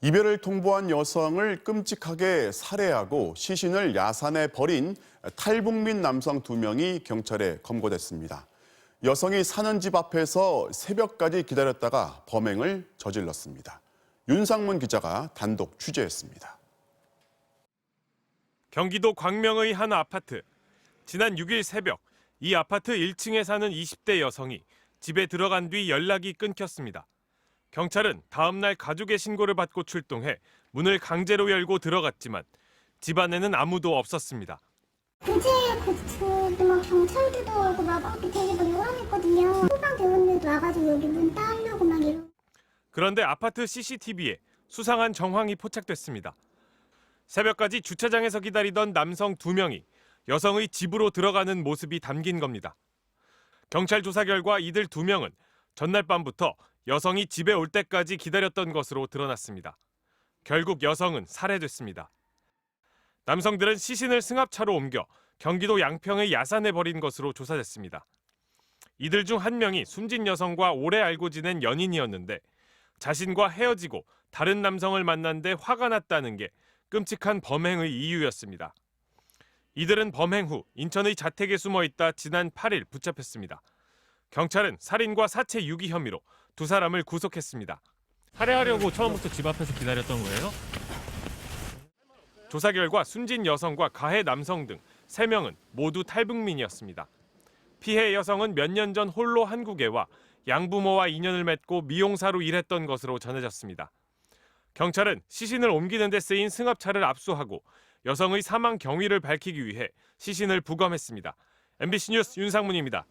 이별을 통보한 여성을 끔찍하게 살해하고 시신을 야산에 버린 탈북민 남성 2명이 경찰에 검거됐습니다. 여성이 사는 집 앞에서 새벽까지 기다렸다가 범행을 저질렀습니다. 윤상문 기자가 단독 취재했습니다. 경기도 광명의 한 아파트. 지난 6일 새벽 이 아파트 1층에 사는 20대 여성이 집에 들어간 뒤 연락이 끊겼습니다. 경찰은 다음 날 가족의 신고를 받고 출동해 문을 강제로 열고 들어갔지만 집 안에는 아무도 없었습니다. 구제 고추도 막 경찰들도 오고 막 되게 막 요란했거든요. 소방대원들도 와가지고 여기 문 따려고 막 이러고. 그런데 아파트 CCTV에 수상한 정황이 포착됐습니다. 새벽까지 주차장에서 기다리던 남성 2명이 여성의 집으로 들어가는 모습이 담긴 겁니다. 경찰 조사 결과 이들 2명은 전날 밤부터 여성이 집에 올 때까지 기다렸던 것으로 드러났습니다. 결국 여성은 살해됐습니다. 남성들은 시신을 승합차로 옮겨 경기도 양평의 야산에 버린 것으로 조사됐습니다. 이들 중 한 명이 숨진 여성과 오래 알고 지낸 연인이었는데 자신과 헤어지고 다른 남성을 만난 데 화가 났다는 게 끔찍한 범행의 이유였습니다. 이들은 범행 후 인천의 자택에 숨어 있다 지난 8일 붙잡혔습니다. 경찰은 살인과 사체 유기 혐의로 2사람을 구속했습니다. 살해하려고 처음부터 집 앞에서 기다렸던 거예요? 조사 결과 숨진 여성과 가해 남성 등 3명은 모두 탈북민이었습니다. 피해 여성은 몇 년 전 홀로 한국에 와 양부모와 인연을 맺고 미용사로 일했던 것으로 전해졌습니다. 경찰은 시신을 옮기는 데 쓰인 승합차를 압수하고 여성의 사망 경위를 밝히기 위해 시신을 부검했습니다. MBC 뉴스 윤상문입니다.